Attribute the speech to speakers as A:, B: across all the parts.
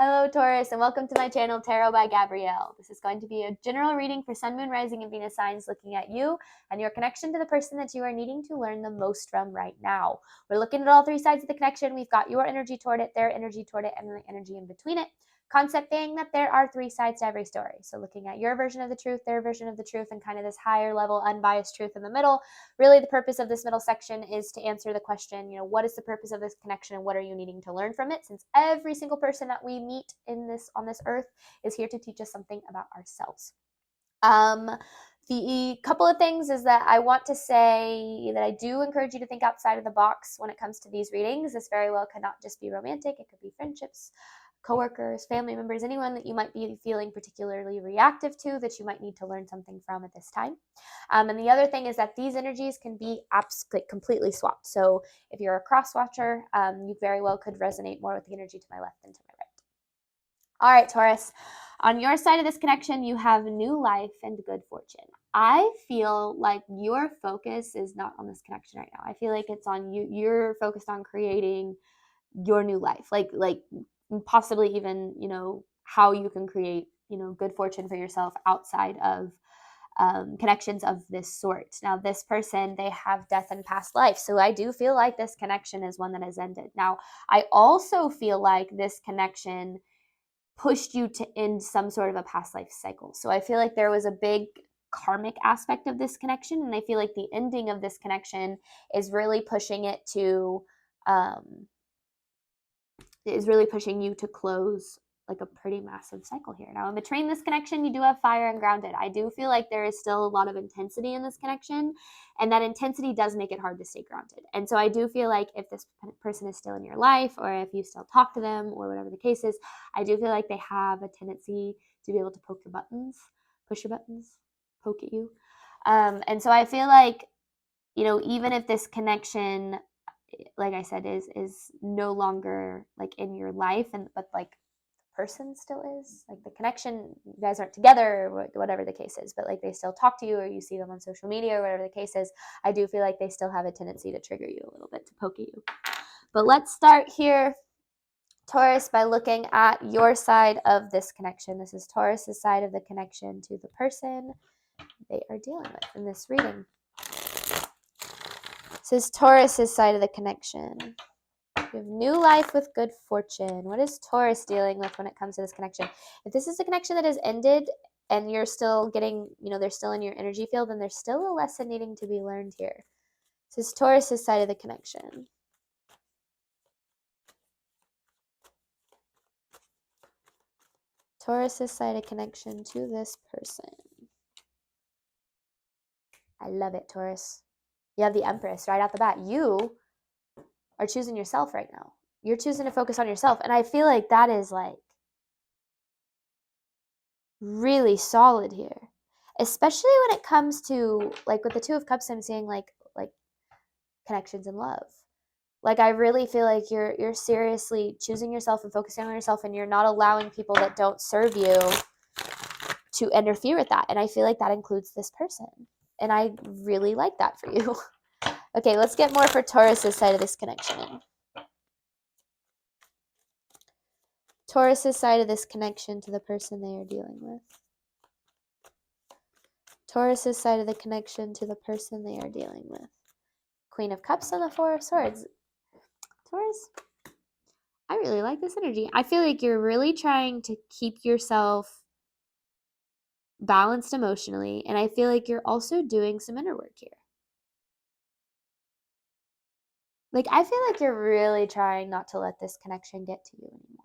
A: Hello, Taurus, and welcome to my channel, Tarot by Gabrielle. This is going to be a general reading for Sun, Moon, Rising, and Venus signs, looking at you and your connection to the person that you are needing to learn the most from right now. We're looking at all three sides of the connection. We've got your energy toward it, their energy toward it, and the energy in between it. Concept being that there are three sides to every story. So looking at your version of the truth, their version of the truth, and kind of this higher level unbiased truth in the middle. Really, the purpose of this middle section is to answer the question, what is the purpose of this connection and what are you needing to learn from it? Since every single person that we meet on this earth is here to teach us something about ourselves. The couple of things is that I want to say that I do encourage you to think outside of the box when it comes to these readings. This very well could not just be romantic. It could be friendships, coworkers, family members, anyone that you might be feeling particularly reactive to that you might need to learn something from at this time. And the other thing is that these energies can be completely swapped. So if you're a cross watcher, you very well could resonate more with the energy to my left than to my right. All right, Taurus, on your side of this connection, you have new life and good fortune. I feel like your focus is not on this connection right now. I feel like it's on you. You're focused on creating your new life, like possibly even, how you can create, good fortune for yourself outside of connections of this sort. Now, this person, they have death and past life. So I do feel like this connection is one that has ended. Now, I also feel like this connection pushed you to end some sort of a past life cycle. So I feel like there was a big karmic aspect of this connection, and I feel like the ending of this connection is really pushing it to is really pushing you to close like a pretty massive cycle here. Now, in between this connection, you do have fire and grounded. I do feel like there is still a lot of intensity in this connection, and that intensity does make it hard to stay grounded. And so I do feel like if this person is still in your life, or if you still talk to them, or whatever the case is, I do feel like they have a tendency to be able to poke your buttons, push your buttons, poke at you. And so I feel like, even if this connection, like I said, is no longer like in your life, but like person still is, like the connection, you guys aren't together, or whatever the case is, but like they still talk to you, or you see them on social media, or whatever the case is, I do feel like they still have a tendency to trigger you a little bit, to poke at you. But let's start here, Taurus, by looking at your side of this connection. This is Taurus's side of the connection to the person they are dealing with in this reading. This is Taurus's side of the connection. You have new life with good fortune. What is Taurus dealing with when it comes to this connection? If this is a connection that has ended and you're still getting, they're still in your energy field, then there's still a lesson needing to be learned here. This is Taurus's side of the connection. Taurus's side of connection to this person. I love it, Taurus. You have the Empress right out the bat. You are choosing yourself right now. You're choosing to focus on yourself. And I feel like that is like really solid here, especially when it comes to, like, with the Two of Cups, I'm seeing like connections and love. Like, I really feel like you're seriously choosing yourself and focusing on yourself, and you're not allowing people that don't serve you to interfere with that. And I feel like that includes this person, and I really like that for you. Okay, let's get more for Taurus's side of this connection. Taurus's side of this connection to the person they are dealing with. Taurus's side of the connection to the person they are dealing with. Queen of Cups and the Four of Swords. Taurus, I really like this energy. I feel like you're really trying to keep yourself balanced emotionally, and I feel like you're also doing some inner work here. Like, I feel like you're really trying not to let this connection get to you anymore.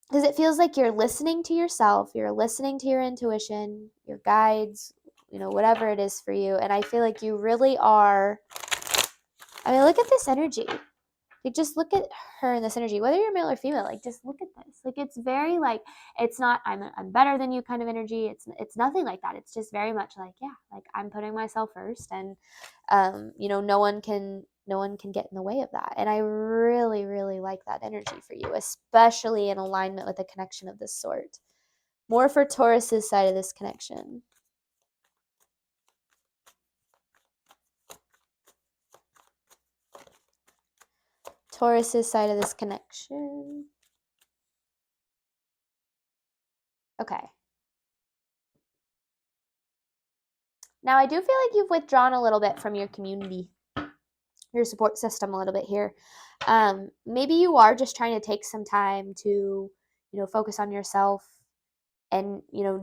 A: Because it feels like you're listening to yourself, you're listening to your intuition, your guides, whatever it is for you. And I feel like you really are. I mean, look at this energy. Like, just look at her in this energy, whether you're male or female. Like, just look at this. Like, it's very like, it's not I'm better than you kind of energy. It's nothing like that. It's just very much like, yeah, like I'm putting myself first, and no one can get in the way of that. And I really, really like that energy for you, especially in alignment with a connection of this sort. More for Taurus's side of this connection. Taurus's side of this connection. Okay. Now, I do feel like you've withdrawn a little bit from your community, your support system a little bit here. Maybe you are just trying to take some time to, focus on yourself and,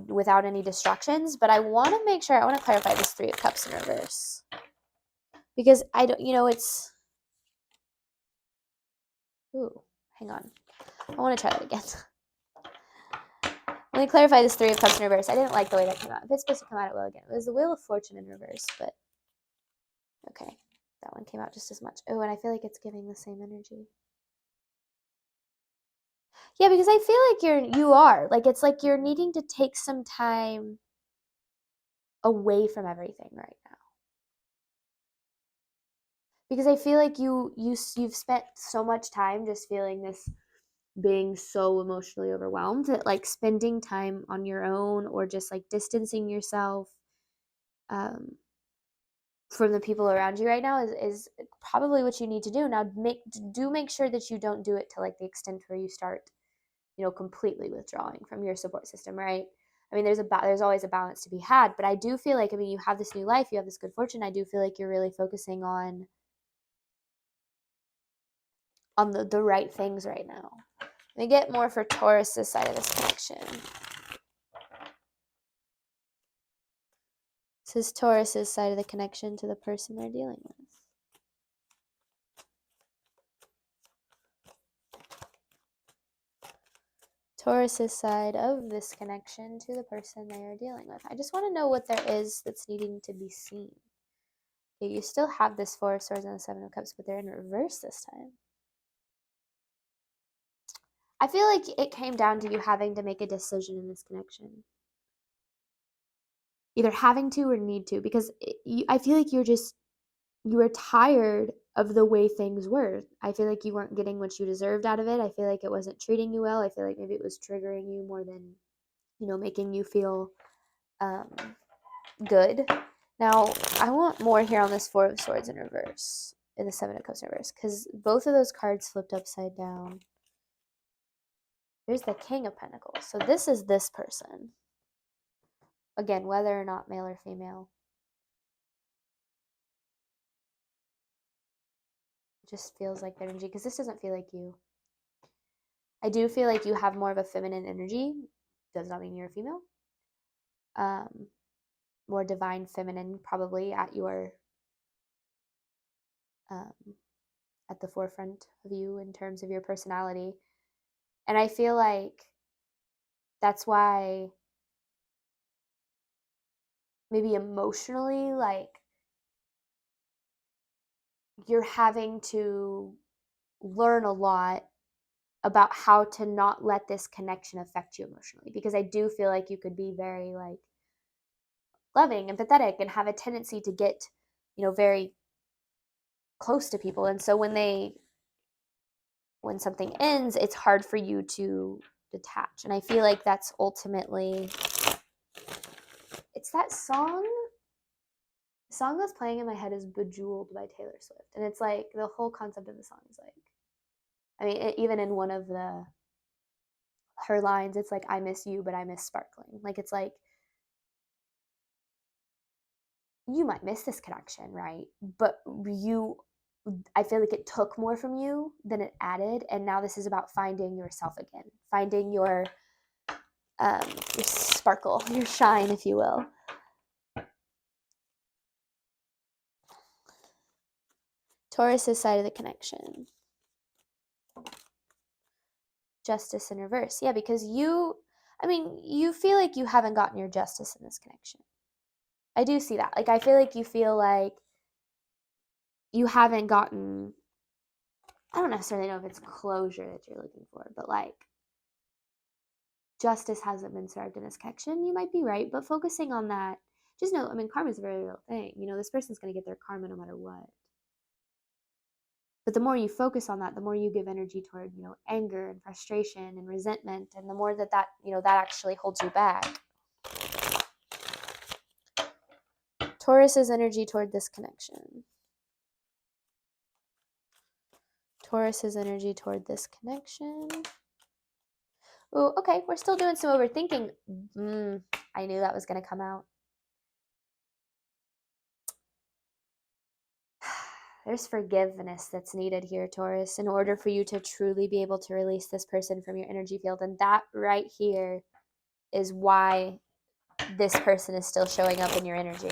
A: without any distractions. But I want to clarify this Three of Cups in reverse. Because I don't, it's, ooh, hang on. I want to try that again. Let me clarify this Three of Cups in reverse. I didn't like the way that came out. If it's supposed to come out, it will again. It was the Wheel of Fortune in reverse, but okay. That one came out just as much. Oh, and I feel like it's giving the same energy. Yeah, because I feel like you are. Like, it's like you're needing to take some time away from everything right now. Because I feel like you've spent so much time just feeling this, being so emotionally overwhelmed, that like spending time on your own or just like distancing yourself from the people around you right now is probably what you need to do. Now, make sure that you don't do it to like the extent where you start, completely withdrawing from your support system, right? I mean, there's always a balance to be had, but I do feel like, you have this new life, you have this good fortune. I do feel like you're really focusing on the right things right now. Let me get more for Taurus's side of this connection. This is Taurus's side of the connection to the person they're dealing with. Taurus's side of this connection to the person they are dealing with. I just want to know what there is that's needing to be seen. Okay, you still have this Four of Swords and the Seven of Cups, but they're in reverse this time. I feel like it came down to you having to make a decision in this connection. Either having to or need to, because I feel like you were tired of the way things were. I feel like you weren't getting what you deserved out of it. I feel like it wasn't treating you well. I feel like maybe it was triggering you more than, making you feel good. Now, I want more here on this Four of Swords in reverse, in the Seven of Cups in reverse, because both of those cards flipped upside down. There's the King of Pentacles. So this is this person. Again, whether or not male or female. It just feels like their energy, because this doesn't feel like you. I do feel like you have more of a feminine energy. Does not mean you're a female. More divine feminine, probably at your at the forefront of you in terms of your personality. And I feel like that's why maybe emotionally, like, you're having to learn a lot about how to not let this connection affect you emotionally, because I do feel like you could be very like loving, empathetic, and have a tendency to get, very close to people. And so when something ends, it's hard for you to detach. And I feel like that's ultimately, it's that song. The song that's playing in my head is Bejeweled by Taylor Swift. And it's like, the whole concept of the song is like, even in one of her lines, it's like, I miss you, but I miss sparkling. Like, it's like, you might miss this connection, right? But I feel like it took more from you than it added. And now this is about finding yourself again, finding your sparkle, your shine, if you will. Taurus's side of the connection. Justice in reverse. Yeah, because you feel like you haven't gotten your justice in this connection. I do see that. Like, I feel like you feel like you haven't gotten, I don't necessarily know if it's closure that you're looking for, but like, justice hasn't been served in this connection. You might be right, but focusing on that, just know, karma is a very real thing. This person's going to get their karma no matter what. But the more you focus on that, the more you give energy toward, anger and frustration and resentment, and the more that that actually holds you back. Taurus's energy toward this connection. Taurus's energy toward this connection. Ooh, okay, we're still doing some overthinking. I knew that was going to come out. There's forgiveness that's needed here, Taurus, in order for you to truly be able to release this person from your energy field. And that right here is why this person is still showing up in your energy.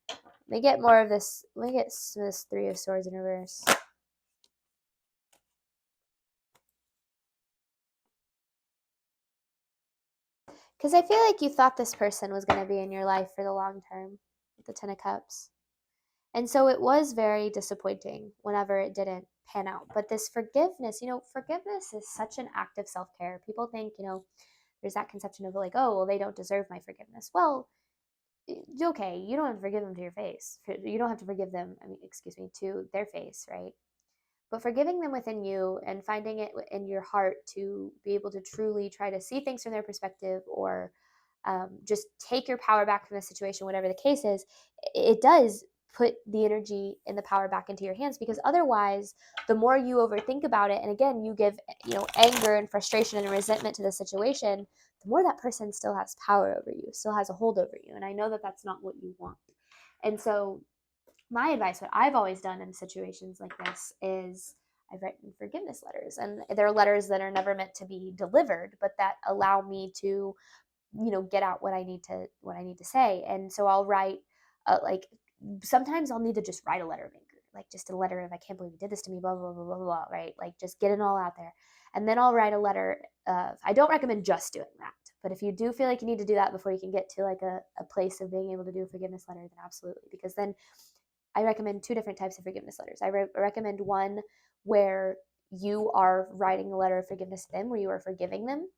A: Let me get more of this. Let me get this Three of Swords in reverse. Because I feel like you thought this person was going to be in your life for the long term with the Ten of Cups. And so it was very disappointing whenever it didn't pan out. But this forgiveness, forgiveness is such an act of self-care. People think, there's that conception of like, oh, well, they don't deserve my forgiveness. Well, okay, you don't have to forgive them to your face. You don't have to forgive them, to their face, right? But forgiving them within you and finding it in your heart to be able to truly try to see things from their perspective, or just take your power back from the situation, whatever the case is, it does put the energy and the power back into your hands, because otherwise the more you overthink about it, and again you give anger and frustration and resentment to the situation, the more that person still has power over you, still has a hold over you. And I know that that's not what you want. And so my advice, what I've always done in situations like this, is I've written forgiveness letters, and they're letters that are never meant to be delivered, but that allow me to get out what I need to say. And so I'll write like sometimes I'll need to just write a letter of anger, like just a letter of, I can't believe you did this to me, blah blah blah blah blah, right? Like just get it all out there. And then I'll write a letter of, I don't recommend just doing that, but if you do feel like you need to do that before you can get to like a place of being able to do a forgiveness letter, then absolutely. Because then I recommend two different types of forgiveness letters. I recommend one where you are writing a letter of forgiveness to them, where you are forgiving them.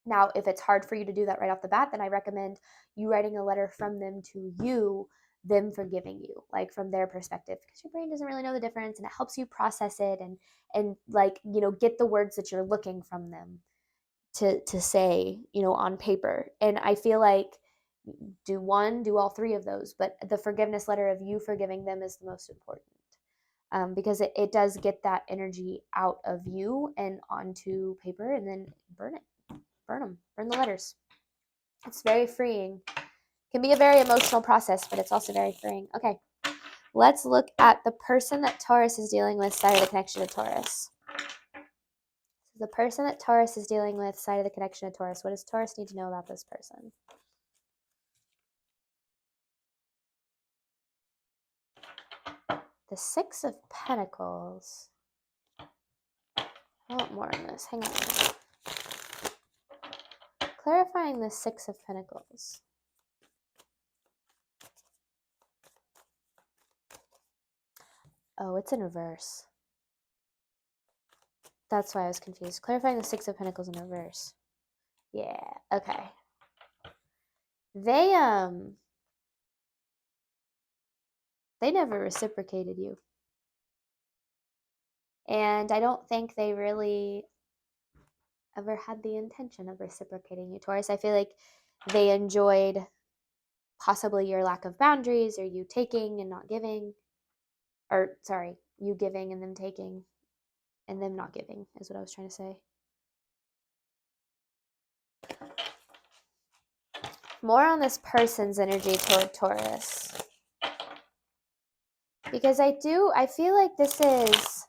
A: Now, if it's hard for you to do that right off the bat, then I recommend you writing a letter from them to you, them forgiving you, like from their perspective, because your brain doesn't really know the difference, and it helps you process it and like, get the words that you're looking from them to say, on paper. And I feel like do all three of those, but the forgiveness letter of you forgiving them is the most important, because it does get that energy out of you and onto paper, and then burn them, burn the letters. It's very freeing. It can be a very emotional process, but it's also very freeing. Okay, let's look at the person that Taurus is dealing with, side of the connection to Taurus. The person that Taurus is dealing with, side of the connection to Taurus. What does Taurus need to know about this person? The Six of Pentacles. I want more on this. Hang on. Clarifying the Six of Pentacles. Oh, it's in reverse. That's why I was confused. Clarifying the Six of Pentacles in reverse. Yeah, okay. They never reciprocated you. And I don't think they really ever had the intention of reciprocating you, Taurus. I feel like they enjoyed possibly your lack of boundaries, or you taking and not giving. Or, sorry, you giving and them taking, and them not giving is what I was trying to say. More on this person's energy toward Taurus. Because I feel like this is,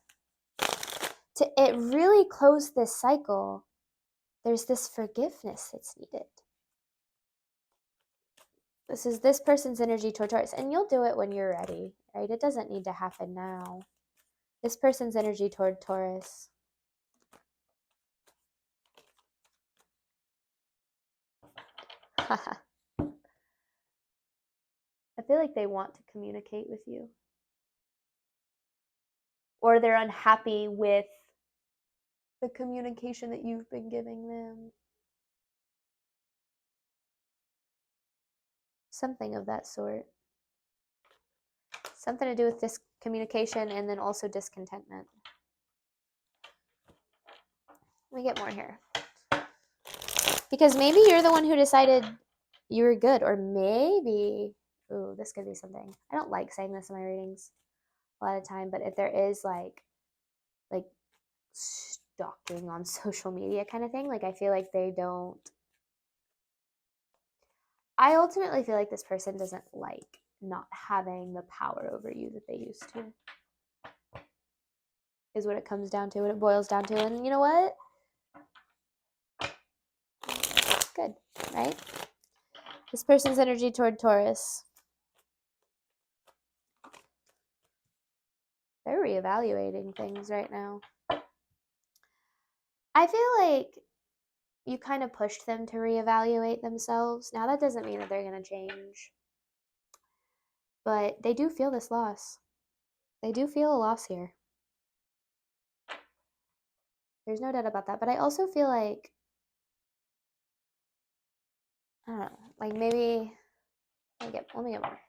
A: it really closed this cycle. There's this forgiveness that's needed. This is this person's energy toward Taurus. And you'll do it when you're ready, right? It doesn't need to happen now. This person's energy toward Taurus. I feel like they want to communicate with you. Or they're unhappy with the communication that you've been giving them. Something of that sort. Something to do with discommunication and then also discontentment. Let me get more here. Because maybe you're the one who decided you were good, or maybe, ooh, this could be something. I don't like saying this in my readings a lot of time, but if there is like like stalking on social media kind of thing. Like I feel like they don't. I ultimately feel like this person doesn't like not having the power over you that they used to. Is what it comes down to, what it boils down to. And you know what? Good, right? This person's energy toward Taurus. They're reevaluating things right now. I feel like you kind of pushed them to reevaluate themselves. Now, that doesn't mean that they're going to change, but they do feel this loss. They do feel a loss here. There's no doubt about that. But I also feel like, I don't know, like maybe, let me get more.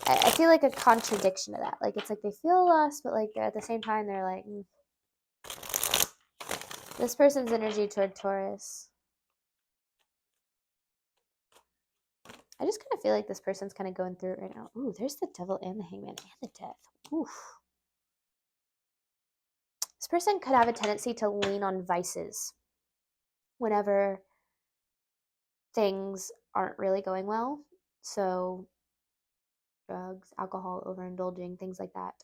A: I feel like a contradiction to that. Like, it's like they feel lost, but like at the same time, they're like, This person's energy toward Taurus. I just kind of feel like this person's kind of going through it right now. Ooh, there's the Devil and the Hangman and the Death. Oof. This person could have a tendency to lean on vices whenever things aren't really going well. So, drugs, alcohol, overindulging, things like that.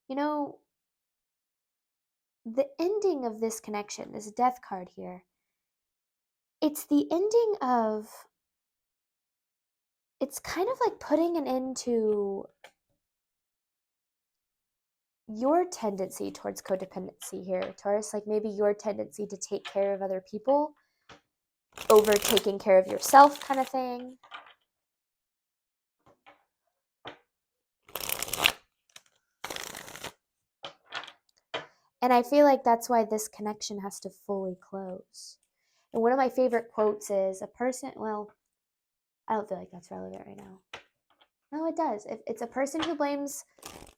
A: You know, the ending of this connection, this Death card here, it's the ending of, it's kind of like putting an end to your tendency towards codependency here, Taurus. Like maybe your tendency to take care of other people over taking care of yourself kind of thing. And I feel like that's why this connection has to fully close. And one of my favorite quotes is a person, well, I don't feel like that's relevant right now. No, it does. If it's a person who blames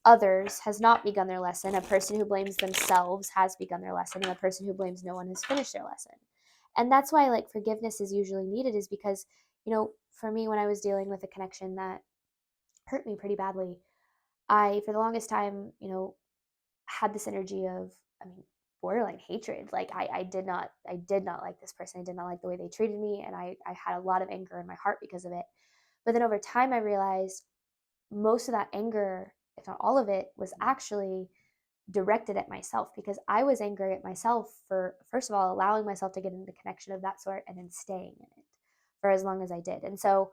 A: others has not begun their lesson. A person who blames themselves has begun their lesson. And a person who blames no one has finished their lesson. And that's why like forgiveness is usually needed, is because, you know, for me, when I was dealing with a connection that hurt me pretty badly, I, for the longest time, you know, had this energy of, I mean, borderline hatred. Like I did not like this person. I did not like the way they treated me. And I had a lot of anger in my heart because of it. But then over time, I realized most of that anger, if not all of it, was actually directed at myself, because I was angry at myself for, first of all, allowing myself to get into a connection of that sort and then staying in it for as long as I did. And so,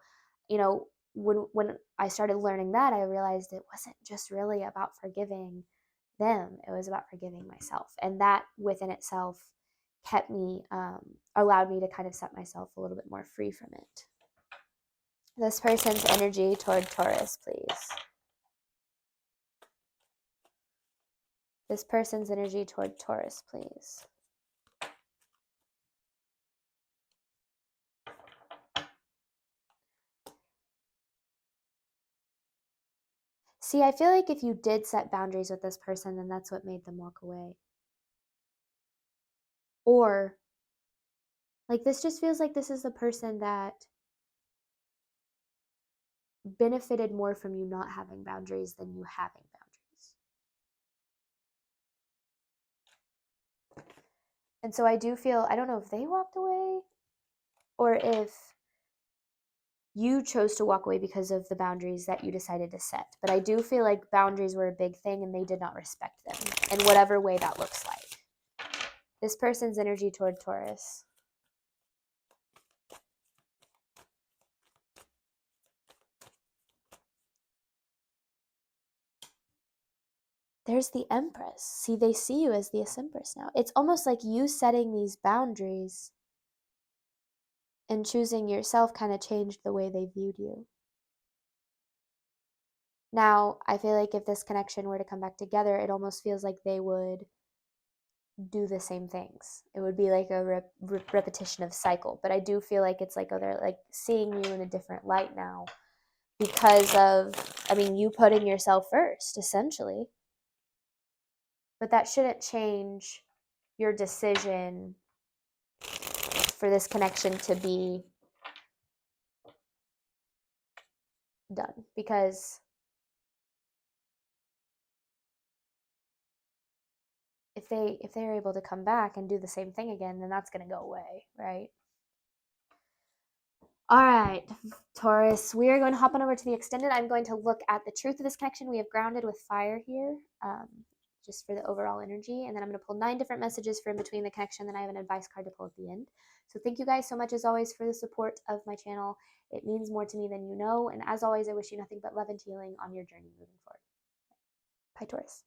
A: you know, when I started learning that, I realized it wasn't just really about forgiving them, it was about forgiving myself. And that within itself kept me, allowed me to kind of set myself a little bit more free from it. This person's energy toward Taurus, please. This person's energy toward Taurus, please. See, I feel like if you did set boundaries with this person, then that's what made them walk away. Or, like, this just feels like this is the person that benefited more from you not having boundaries than you having boundaries. And so I do feel, I don't know if they walked away or if you chose to walk away because of the boundaries that you decided to set. But I do feel like boundaries were a big thing and they did not respect them in whatever way that looks like. This person's energy toward Taurus. There's the Empress. See, they see you as the Empress now. It's almost like you setting these boundaries and choosing yourself kind of changed the way they viewed you. Now, I feel like if this connection were to come back together, it almost feels like they would do the same things. It would be like a repetition of cycle. But I do feel like it's like, oh, they're like seeing you in a different light now because of, I mean, you putting yourself first, essentially. But that shouldn't change your decision for this connection to be done, because if they're able to come back and do the same thing again, then that's going to go away, right? All right, Taurus, we are going to hop on over to the extended. I'm going to look at the truth of this connection. We have grounded with fire here, just for the overall energy. And then I'm going to pull 9 different messages for in between the connection. Then I have an advice card to pull at the end. So thank you guys so much, as always, for the support of my channel. It means more to me than you know. And as always, I wish you nothing but love and healing on your journey moving forward. Bye, Taurus.